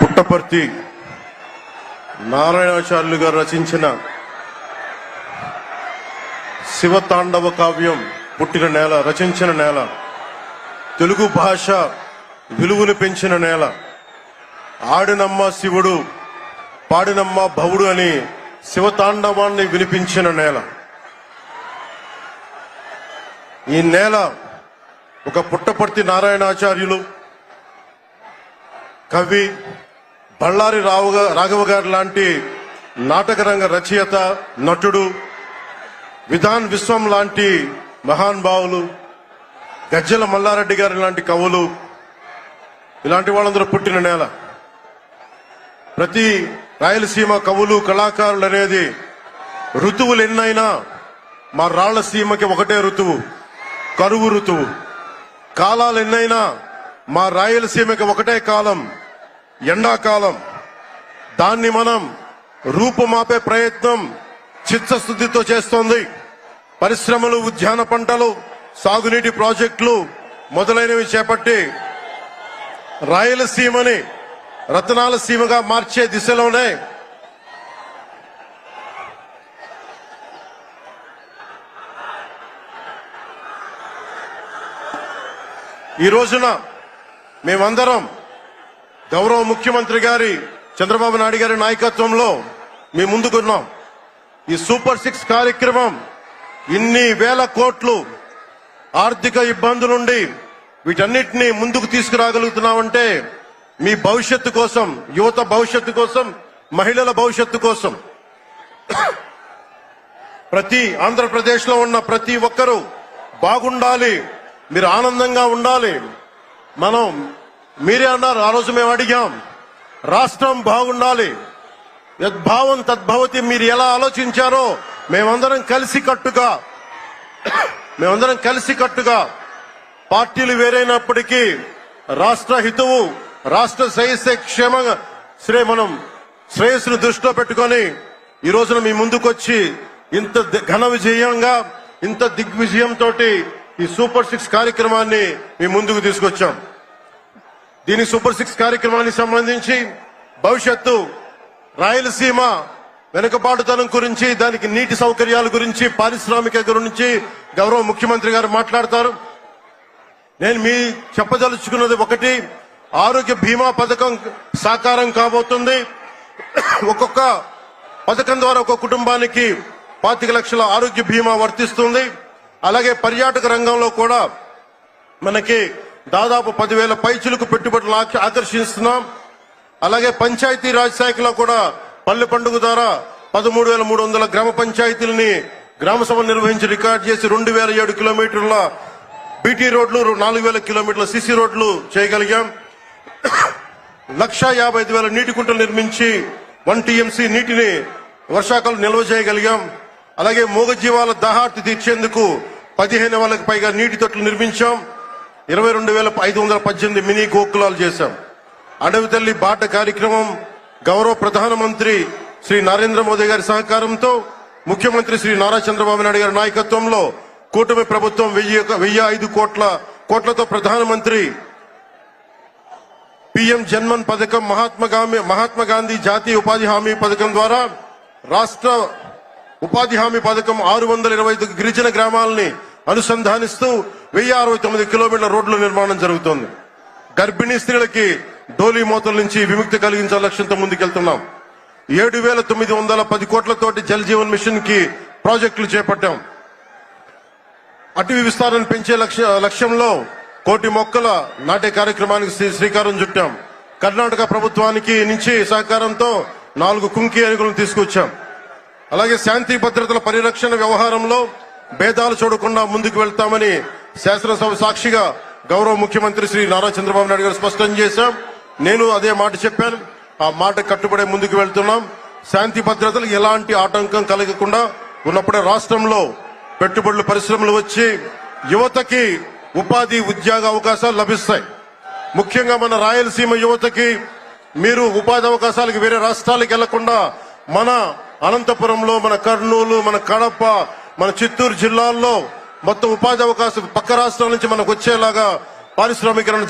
పుట్టపర్తి నారాయణాచార్యులు గారు రచించిన శివతాండవ కావ్యం పుట్టిన నేల, రచించిన నేల, తెలుగు భాష విలువను పెంచిన నేల, ఆడినమ్మ శివుడు పాడినమ్మ భవుడు అని శివతాండవాన్ని వినిపించిన నేల. ఈ నేల ఒక పుట్టపర్తి నారాయణాచార్యులు, కవి బళ్ళారి రాఘవ గారు లాంటి నాటకరంగ రచయిత, నటుడు, విధాన్ విశ్వం లాంటి మహానుభావులు, గజ్జల మల్లారెడ్డి గారి లాంటి కవులు, ఇలాంటి వాళ్ళందరూ పుట్టిన నేల. ప్రతి రాయలసీమ కవులు కళాకారులు అనేది ఋతువులు ఎన్నైనా మా రాళ్లసీమకి ఒకటే ఋతువు, కరువు ఋతువు. కాలాలు ఎన్నైనా మా రాయలసీమకి ఒకటే కాలం, ఎండాకాలం. దాన్ని మనం రూపుమాపే ప్రయత్నం చిత్తశుద్ధితో చేస్తోంది. పరిశ్రమలు, ఉద్యాన పంటలు, సాగునీటి ప్రాజెక్టులు మొదలైనవి చేపట్టి రాయలసీమని రతనాల సీమగా మార్చే దిశలోనే ఈ రోజున మేమందరం గౌరవ ముఖ్యమంత్రి గారి చంద్రబాబు నాయుడు గారి నాయకత్వంలో మేము ముందుకున్నాం. ఈ సూపర్ 6 కార్యక్రమం ఇన్ని వేల కోట్లు ఆర్థిక ఇబ్బందుల నుండి వీటన్నిటినీ ముందుకు తీసుకురాగలుగుతున్నామంటే మీ భవిష్యత్తు కోసం, యువత భవిష్యత్తు కోసం, మహిళల భవిష్యత్తు కోసం. ప్రతి ఆంధ్రప్రదేశ్ లో ఉన్న ప్రతి ఒక్కరూ బాగుండాలి, మీరు ఆనందంగా ఉండాలి. మీరే అన్నారు, ఆ రోజు మేము అడిగాం, రాష్ట్రం బాగుండాలి, యద్భావం తద్భవతి. మీరు ఎలా ఆలోచించారో మేమందరం కలిసికట్టుగా పార్టీలు వేరైనప్పటికీ రాష్ట్ర హితువు, రాష్ట్ర శ్రేయస్సును దృష్టిలో పెట్టుకొని ఈ రోజున మీ ముందుకొచ్చి ఇంత ఘన విజయంగా, ఇంత దిగ్విజయంతో ఈ సూపర్ 6 కార్యక్రమాన్ని మీ ముందుకు తీసుకొచ్చాం. దీని సూపర్ 6 కార్యక్రమానికి సంబంధించి భవిష్యత్తు రాయలసీమ వెనుకబాటుతనం గురించి, దానికి నీటి సౌకర్యాల గురించి, పారిశ్రామిక గురించి గౌరవ ముఖ్యమంత్రి గారు మాట్లాడతారు. నేను మీ చెప్పదలుచుకున్నది ఒకటి, ఆరోగ్య బీమా పథకం సాకారం కాబోతుంది. ఒక్కొక్క పథకం ద్వారా ఒక్కొక్క కుటుంబానికి 25 లక్షల ఆరోగ్య బీమా వర్తిస్తుంది. అలాగే పర్యాటక రంగంలో కూడా మనకి దాదాపు 10,000 పైచులకు పెట్టుబడులు ఆకర్షిస్తున్నాం. అలాగే పంచాయతీ రాజ్ శాఖలో కూడా పల్లె పండుగ ద్వారా 13,300 గ్రామ పంచాయతీలని గ్రామ సభ నిర్వహించి రికార్డు చేసి 2,007 కిలోమీటర్ల బీటీ రోడ్లు, 4,000 కిలోమీటర్ల సిసి రోడ్లు చేయగలిగాం. 1,55,000 నీటి కుంటలు నిర్మించి 1 టీఎంసీ నీటిని వర్షాకాలం నిల్వ చేయగలిగాం. అలాగే మూగజీవాల దాహార్తి తీర్చేందుకు 15,000కు పైగా నీటి తొట్లు నిర్మించాం. 22,518 మినీ గోకులాలు చేశాం. అడవి తల్లి బాట కార్యక్రమం గౌరవ ప్రధానమంత్రి శ్రీ నరేంద్ర మోదీ గారి సహకారంతో, ముఖ్యమంత్రి శ్రీ నారా చంద్రబాబు నాయుడు గారి నాయకత్వంలో కూటమి ప్రభుత్వం 1,005 కోట్లతో ప్రధానమంత్రి పిఎం జన్మన్ పథకం, మహాత్మా గాంధీ జాతీయ ఉపాధి హామీ పథకం ద్వారా రాష్ట్ర ఉపాధి హామీ పథకం 625 గిరిజన గ్రామాలని అనుసంధానిస్తూ 1,069 కిలోమీటర్ల రోడ్ల నిర్మాణం జరుగుతోంది. గర్భిణీ స్త్రీలకి డోలీ మోతల నుంచి విముక్తి కలిగించే లక్ష్యంతో ముందుకెళ్తున్నాం. 7,910 కోట్లతోటి జల్ జీవన్ మిషన్ కి ప్రాజెక్టులు చేపట్టాం. అటవీ విస్తారాన్ని పెంచే లక్ష్యంలో 1 కోటి మొక్కల నాటే కార్యక్రమానికి శ్రీకారం చుట్టాం. కర్ణాటక ప్రభుత్వానికి నుంచి సహకారంతో 4 కుంకి ఏనుగులను తీసుకొచ్చాం. అలాగే శాంతి భద్రతల పరిరక్షణ వ్యవహారంలో భేదాలు చూడకుండా ముందుకు వెళ్తామని శాసనసభ సాక్షిగా గౌరవ ముఖ్యమంత్రి శ్రీ నారా చంద్రబాబు నాయుడు గారు స్పష్టం చేశాం. నేను అదే మాట చెప్పాను, ఆ మాట కట్టుబడే ముందుకు వెళ్తున్నాం. శాంతి భద్రతలు ఎలాంటి ఆటంకం కలగకుండా ఉన్నప్పుడే రాష్ట్రంలో పెట్టుబడులు, పరిశ్రమలు వచ్చి యువతకి ఉపాధి, ఉద్యోగ అవకాశాలు లభిస్తాయి. ముఖ్యంగా మన రాయలసీమ యువతకి మీరు ఉపాధి అవకాశాలకు వేరే రాష్ట్రాలకు వెళ్లకుండా మన అనంతపురంలో, మన కర్నూలు, మన కడప, మన చిత్తూరు జిల్లాల్లో మొత్తం ఉపాధి అవకాశం పక్క రాష్ట్రాల నుంచి మనకు వచ్చేలాగా పారిశ్రామికరణ